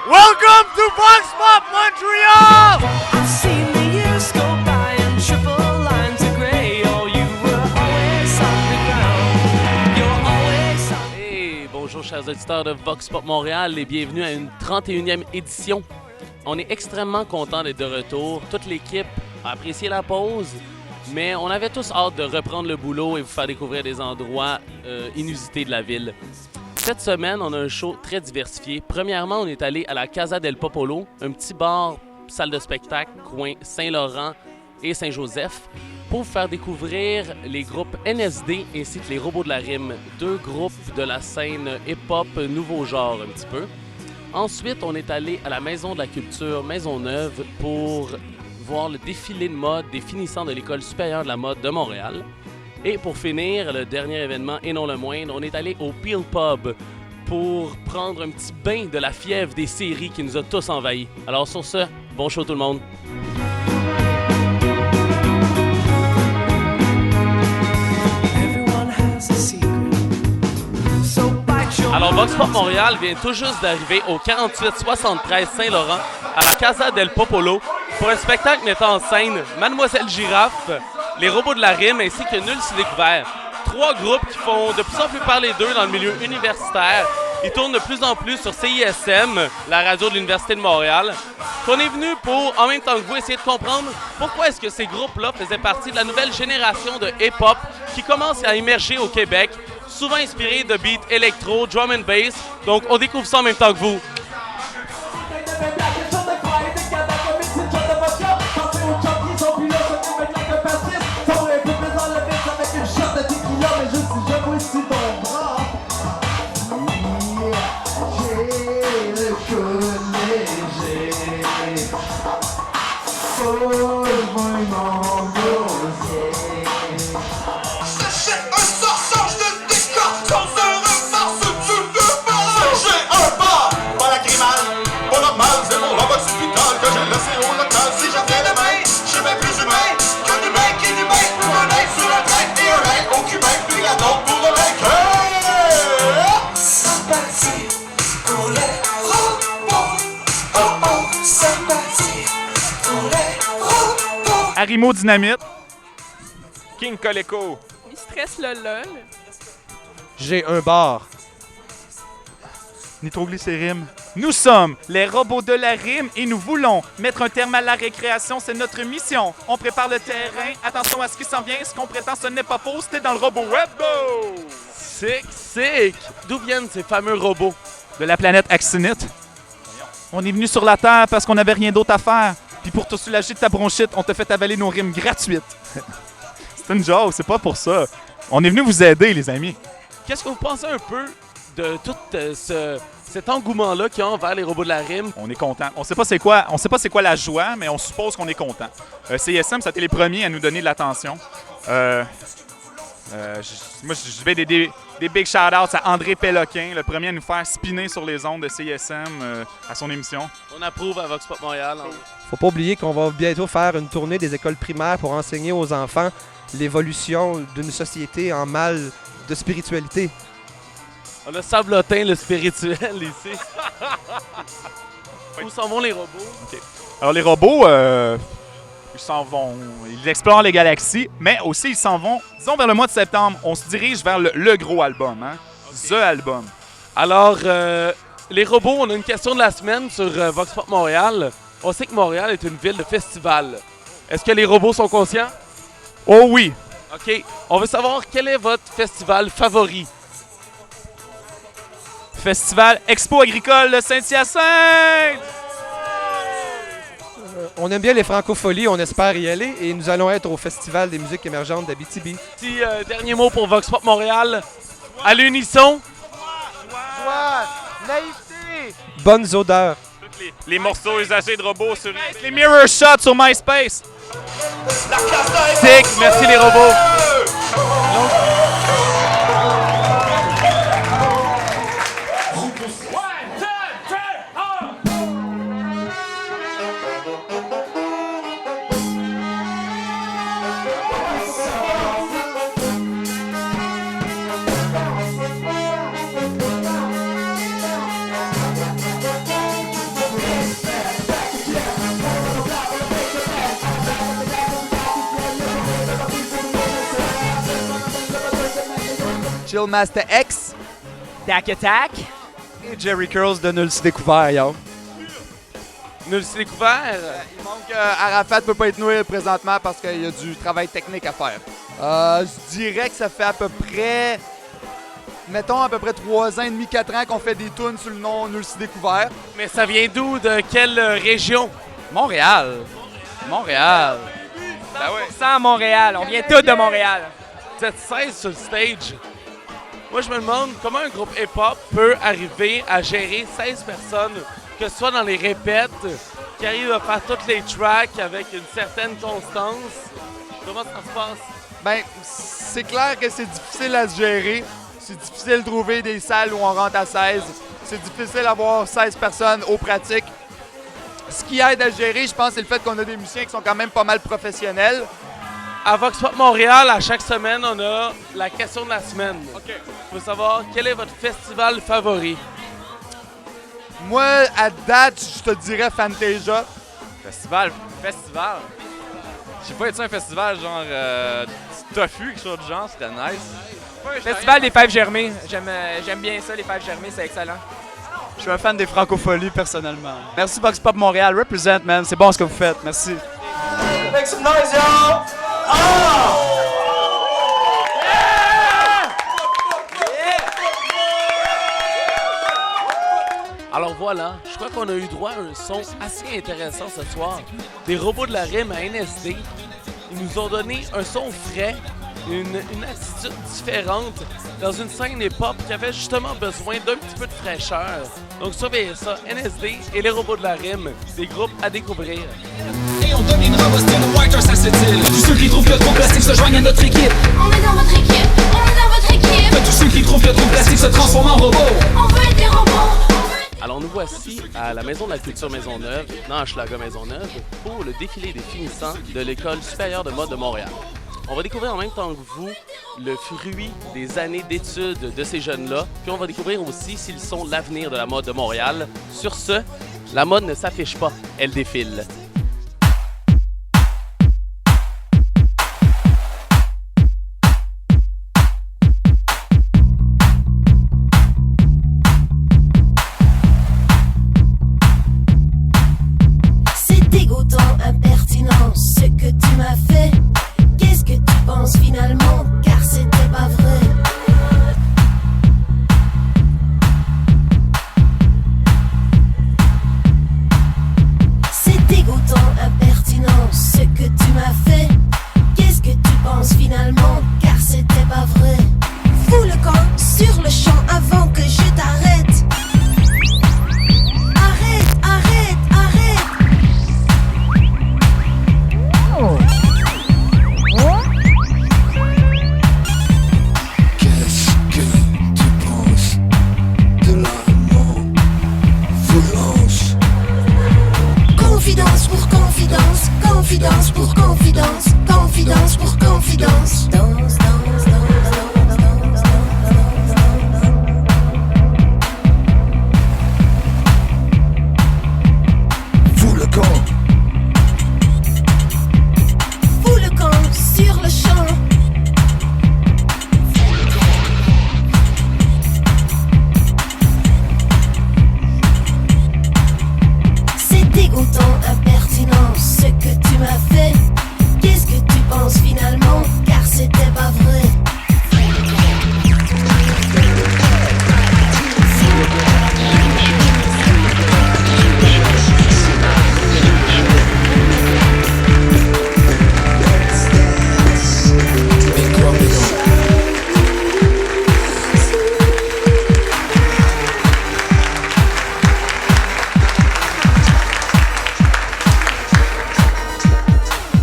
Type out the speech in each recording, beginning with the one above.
Welcome to Vox Pop Montreal! I've seen the years go by in triple lines of gray. Oh, you were always on the ground. You're always on. Hey, bonjour chers auditeurs de Vox Pop Montréal et bienvenue à une 31e édition. On est extrêmement content d'être de retour. Toute l'équipe a apprécié la pause, mais on avait tous hâte de reprendre le boulot et vous faire découvrir des endroits inusités de la ville. Cette semaine, on a un show très diversifié. Premièrement, on est allé à la Casa del Popolo, un petit bar, salle de spectacle, coin Saint-Laurent et Saint-Joseph, pour vous faire découvrir les groupes NSD ainsi que les Robots de la Rime, deux groupes de la scène hip-hop nouveau genre un petit peu. Ensuite, on est allé à la Maison de la Culture Maisonneuve pour voir le défilé de mode des finissants de l'École supérieure de la mode de Montréal. Et pour finir, le dernier événement et non le moindre, on est allé au Peel Pub pour prendre un petit bain de la fièvre des séries qui nous a tous envahis. Alors sur ce, bon show tout le monde! Everyone has a secret. So bite your Alors Vox Pop Montréal vient tout juste d'arriver au 4873 Saint-Laurent à la Casa del Popolo pour un spectacle mettant en scène Mademoiselle Girafe, les Robots de la Rime ainsi que Nul s'y découvert. Trois groupes qui font de plus en plus parler d'eux dans le milieu universitaire. Ils tournent de plus en plus sur CISM, la radio de l'Université de Montréal. On est venu pour, en même temps que vous, essayer de comprendre pourquoi est-ce que ces groupes-là faisaient partie de la nouvelle génération de hip-hop qui commence à émerger au Québec, souvent inspiré de beats électro, drum and bass. Donc on découvre ça en même temps que vous. Arimo Dynamite, King Coleco, Mistress Lolol. J'ai un bar. Nitroglycérine. Nous sommes les Robots de la Rime et nous voulons mettre un terme à la récréation, c'est notre mission. On prépare le terrain, attention à ce qui s'en vient, ce qu'on prétend ce n'est pas faux, c'était dans le robot Webbo! Sick! D'où viennent ces fameux robots? De la planète Axinite. On est venu sur la Terre parce qu'on n'avait rien d'autre à faire. Puis pour te soulager de ta bronchite, on te fait avaler nos rimes gratuites. C'est une joke, c'est pas pour ça. On est venu vous aider, les amis. Qu'est-ce que vous pensez un peu de tout cet engouement-là qu'il y a envers les Robots de la Rime? On est content. On sait pas c'est quoi la joie, mais on suppose qu'on est content. CISM, ça a été les premiers à nous donner de l'attention. Moi, je vais des big shout-outs à André Péloquin, le premier à nous faire spinner sur les ondes de CISM à son émission. On approuve à Vox Pop Montréal. Faut pas oublier qu'on va bientôt faire une tournée des écoles primaires pour enseigner aux enfants l'évolution d'une société en mal de spiritualité. On a Sablotin, le spirituel, ici. Où s'en vont les robots? Okay. Alors, les robots, ils s'en vont, ils explorent les galaxies, mais aussi ils s'en vont, disons, vers le mois de septembre. On se dirige vers le gros album, hein? Okay. The album. Alors, les robots, on a une question de la semaine sur Vox Pop Montréal. On sait que Montréal est une ville de festival. Est-ce que les robots sont conscients? Oh oui! OK. On veut savoir quel est votre festival favori? Festival Expo agricole de Saint-Hyacinthe! On aime bien les francopholies, on espère y aller et nous allons être au Festival des musiques émergentes d'Abitibi. Petit dernier mot pour Vox Pop Montréal. À l'unisson. Joie, naïveté, bonnes odeurs. Les morceaux usagés de robots sur les mirror shots sur MySpace. Sick, merci les robots. Chill Master X Tac Attack. et Jerry Curls de Nul Découvert, yo. Nous le découvert. Il manque Arafat peut pas être noué présentement parce qu'il y a du travail technique à faire. Je dirais que ça fait à peu près 3 ans et demi, 4 ans qu'on fait des tunes sous le nom Nul Découvert. Mais ça vient d'où? De quelle région? Montréal. Montréal. 100% à Montréal. On vient tous de Montréal. Vous êtes 16 sur le stage. Moi, je me demande comment un groupe hip-hop peut arriver à gérer 16 personnes, que ce soit dans les répètes, qui arrivent à faire toutes les tracks avec une certaine constance. Comment ça se passe? Ben, c'est clair que c'est difficile à se gérer. C'est difficile de trouver des salles où on rentre à 16. C'est difficile d'avoir 16 personnes aux pratiques. Ce qui aide à gérer, je pense, c'est le fait qu'on a des musiciens qui sont quand même pas mal professionnels. À Vox Pop Montréal, à chaque semaine, on a la question de la semaine. OK. Je veux savoir, quel est votre festival favori? Moi, à date, je te dirais Fantasia. Festival. Je sais pas, y a un festival genre tofu, quelque chose du genre, ce serait nice. Festival des Fèves Germées. J'aime bien ça, les Fèves Germées, c'est excellent. Je suis un fan des francopholies, personnellement. Merci Vox Pop Montréal. Represent, man. C'est bon ce que vous faites. Merci. Make some noise, y'all! Alors voilà, je crois qu'on a eu droit à un son assez intéressant ce soir. Des robots de la rime à NSD. Ils nous ont donné un son frais, une attitude différente dans une scène hip-hop qui avait justement besoin d'un petit peu de fraîcheur. Donc surveillez ça, NSD et les robots de la rime, des groupes à découvrir. Et on dominera vos styles, Whiter, ça c'est il. Tous ceux qui trouvent que trop plastique se joignent à notre équipe. On est dans votre équipe, on est dans votre équipe. Tous ceux qui trouvent que trop plastique se transforment en robots. On veut être des robots. Alors nous voici à la Maison de la Culture Maisonneuve, dans Hochelaga Maisonneuve, pour le défilé des finissants de l'École supérieure de mode de Montréal. On va découvrir en même temps que vous le fruit des années d'études de ces jeunes-là, puis on va découvrir aussi s'ils sont l'avenir de la mode de Montréal. Sur ce, la mode ne s'affiche pas, elle défile. C'est dégoûtant, impertinent, ce que tu m'as fait. Qu'est-ce que tu penses finalement, car c'était pas vrai. C'est dégoûtant, impertinent, ce que tu m'as fait. Qu'est-ce que tu penses finalement, car c'était pas vrai. Fous le camp sur le champ avant que je t'arrête. Arrête, arrête, arrête. Qu'est-ce que tu penses de l'amour? Violence. Confidence pour confidence, confidence pour confidence, confidence pour confidence. Danse, danse, danse, danse, danse, danse, danse. Fous le camp. Fous le camp sur le champ. C'est dégoûtant, impertinent, ce que tu m'as fait. Qu'est-ce que tu penses finalement, car c'était pas vrai.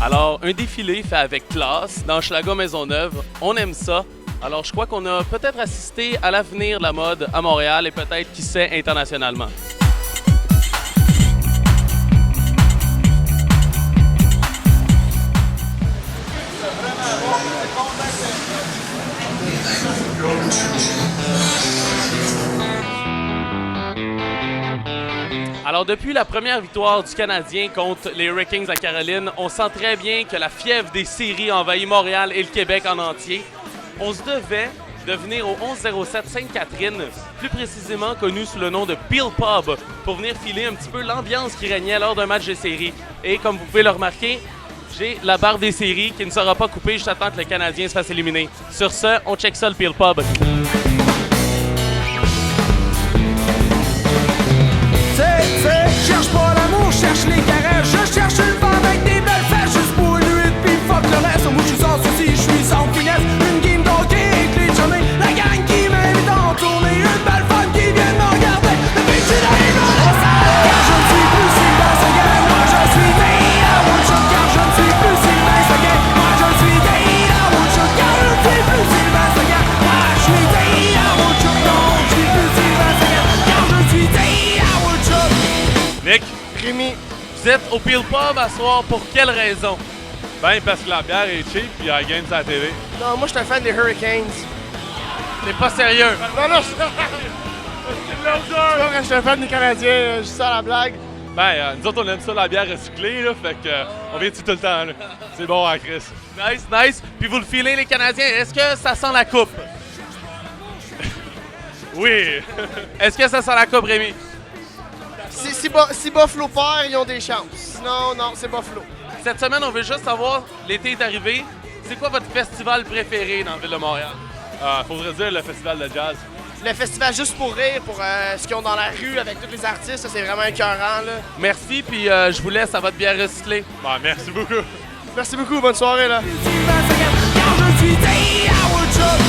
Alors, un défilé fait avec classe dans Hochelaga Maisonneuve, on aime ça. Alors, je crois qu'on a peut-être assisté à l'avenir de la mode à Montréal et peut-être, qui sait, internationalement. Alors, depuis la première victoire du Canadien contre les Hurricanes à Caroline, on sent très bien que la fièvre des séries envahit Montréal et le Québec en entier. On se devait de venir au 1107 Sainte-Catherine, plus précisément connu sous le nom de Peel Pub, pour venir filer un petit peu l'ambiance qui régnait lors d'un match de série. Et comme vous pouvez le remarquer, j'ai la barre des séries qui ne sera pas coupée juste à temps que le Canadien se fasse éliminer. Sur ce, on check ça le Peel Pub. Cherche pas l'amour, cherche les caresses. Je cherche une femme avec des belles fesses. Juste pour une nuit, puis fuck le reste. Moi, je suis sans souci, je suis sans finesse. Une game d'hockey avec les chummies. La gang qui m'invite en tournée. Une belle femme qui vient me regarder. Depuis que je suis arrivé à la salle. Car je ne suis plus Sylvain Seguin. Moi, je suis Day à Woodchuck. Car je ne suis plus Sylvain Seguin. Moi, je suis Day à Woodchuck. Car je ne suis plus Sylvain Seguin. Moi, je suis Day à Woodchuck. Non, je suis plus Sylvain Seguin. Car je suis Day à Woodchuck. Nick, Rémi, vous êtes au Peel Pub à soir pour quelle raison? Ben, parce que la bière est cheap puis il y a un game sur la TV. non, moi, je suis un fan des Hurricanes. T'es pas sérieux? Non, non, je suis un fan des Canadiens, je suis ça à la blague. Ben, nous autres, on aime ça, la bière recyclée, là, fait que on vient dessus tout le temps, là. C'est bon à Chris. Nice, nice. Puis vous le filez, les Canadiens. Est-ce que ça sent la coupe? Oui! Est-ce que ça sent la coupe, Rémi? Si Buffalo perd, ils ont des chances. Sinon, non, c'est Buffalo. Cette semaine, on veut juste savoir, l'été est arrivé, c'est quoi votre festival préféré dans la ville de Montréal? Faudrait dire le festival de jazz. Le festival Juste pour rire, pour ce qu'ils ont dans la rue avec tous les artistes, ça, c'est vraiment écœurant, là. Merci, puis je vous laisse à votre bière recyclée. Ben, merci beaucoup. Merci beaucoup, bonne soirée, là. Sylvain Seguin. Car je suis Day à Woodchuck.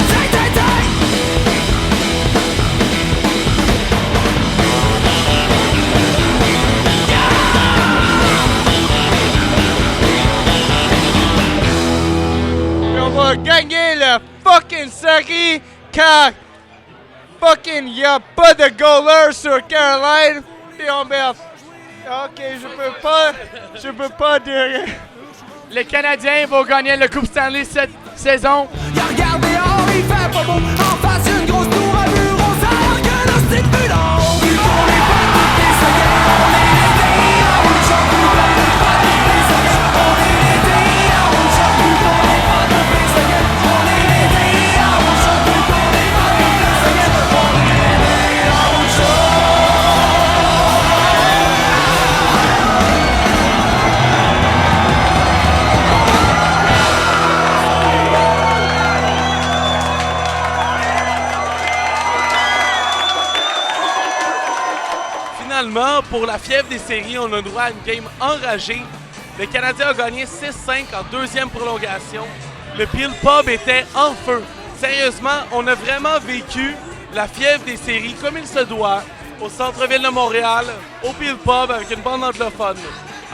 Day, day, day. On va gagner la fucking série car fucking y'a pas de goaler sur Caroline et on perd. Ok, je peux pas dire. Les Canadiens vont gagner le Coupe Stanley cette saison. Y'a regardé dehors, il fait pas beau. En face, une grosse tour à bureau. Ça a l'air que là, c'est plus long. Puis on est pas tous les Seguins. On est les Day à Woodchuck. Puis on est pas tous les Seguins. On est les Day à Woodchuck. Puis on est pas tous les Seguins. On est les Day à Woodchuck. Puis on est pas tous les Seguins. On est les Day à Woodchuck. Finalement, pour la fièvre des séries, on a droit à une game enragée. Le Canadien a gagné 6-5 en deuxième prolongation. Le Peel Pub était en feu. Sérieusement, on a vraiment vécu la fièvre des séries comme il se doit, au centre-ville de Montréal, au Peel Pub avec une bande anglophone.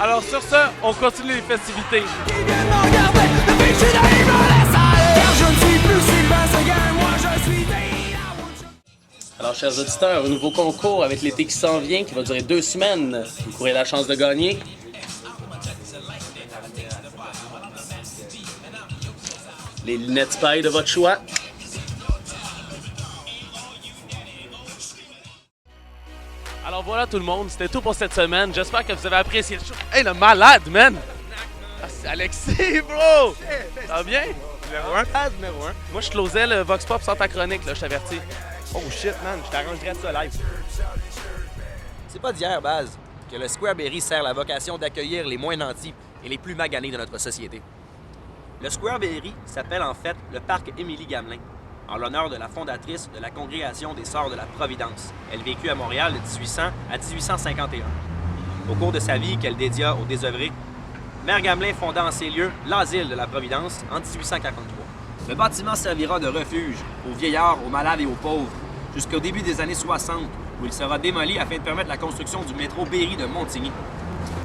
Alors sur ce, on continue les festivités. Qui viennent me regarder depuis que je suis arrivé à la salle. Car je ne suis plus Sylvain Seguin. Moi, je suis Day à Woodchuck. Alors, chers auditeurs, un nouveau concours avec l'été qui s'en vient, qui va durer 2 semaines. Vous courez la chance de gagner. Les lunettes Spy de votre choix. Alors voilà tout le monde, c'était tout pour cette semaine. J'espère que vous avez apprécié le show. Hey, le malade, man! Ah, c'est Alexis, bro! Ça va bien? Numéro 1, pad numéro 1. Moi, je closais le Vox Pop sans ta chronique, là, je t'avertis. Oh shit, man, je t'arrangerais de ça live. C'est pas d'hier, Baz, que le Square Berry sert la vocation d'accueillir les moins nantis et les plus maganés de notre société. Le Square Berry s'appelle en fait le Parc Émilie-Gamelin, en l'honneur de la fondatrice de la Congrégation des Sœurs de la Providence. Elle vécut à Montréal de 1800 à 1851. Au cours de sa vie qu'elle dédia aux désœuvrés, Mère Gamelin fonda en ces lieux l'Asile de la Providence en 1843. Le bâtiment servira de refuge aux vieillards, aux malades et aux pauvres jusqu'au début des années 60, où il sera démoli afin de permettre la construction du métro Berry de Montigny.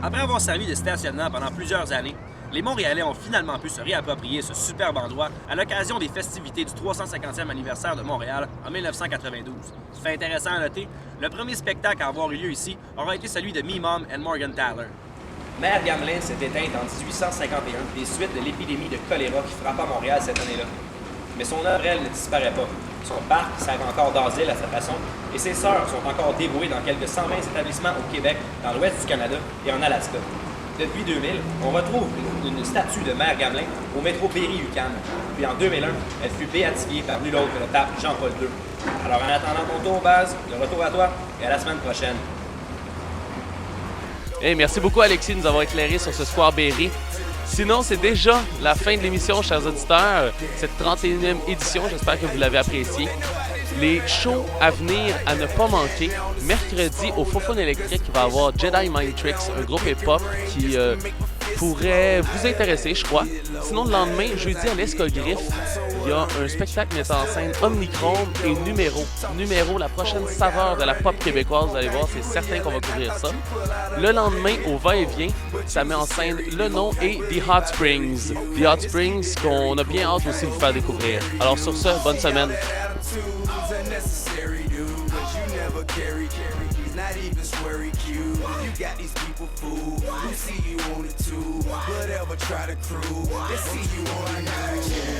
Après avoir servi de stationnement pendant plusieurs années, les Montréalais ont finalement pu se réapproprier ce superbe endroit à l'occasion des festivités du 350e anniversaire de Montréal en 1992. Fait intéressant à noter, le premier spectacle à avoir eu lieu ici aura été celui de Me Mom and Morgan Taylor. Mère Gamelin s'est éteinte en 1851 des suites de l'épidémie de choléra qui frappa Montréal cette année-là. Mais son œuvre, elle, ne disparaît pas. Son parc sert encore d'asile à sa façon et ses sœurs sont encore dévouées dans quelques 120 établissements au Québec, dans l'ouest du Canada et en Alaska. Depuis 2000, on retrouve une statue de Mère Gamelin au métro Berry-UQAM. Puis en 2001, elle fut béatifiée par nul autre que le pape Jean-Paul II. Alors en attendant ton tour, Baz, le retour à toi et à la semaine prochaine. Hey, merci beaucoup, Alexis, de nous avoir éclairé sur ce Square Berry. Sinon, c'est déjà la fin de l'émission, chers auditeurs. Cette 31e édition, j'espère que vous l'avez appréciée. Les shows à venir à ne pas manquer. Mercredi, au Fofone électrique, il va y avoir Jedi Mind Tricks, un groupe hip-hop qui pourrait vous intéresser, je crois. Sinon, le lendemain, jeudi, à l'Escogriffe, il y a un spectacle mettant en scène Omnichrome et Numéro. Numéro, la prochaine saveur de la pop québécoise, vous allez voir, c'est certain qu'on va couvrir ça. Le lendemain, au va-et-vient, ça met en scène Le Nom et The Hot Springs. The Hot Springs qu'on a bien hâte aussi de vous faire découvrir. Alors sur ce, bonne semaine. Not even sweary cute. You got these people fooled. Who see you on it too? Whatever, try to crew. They see you on the news.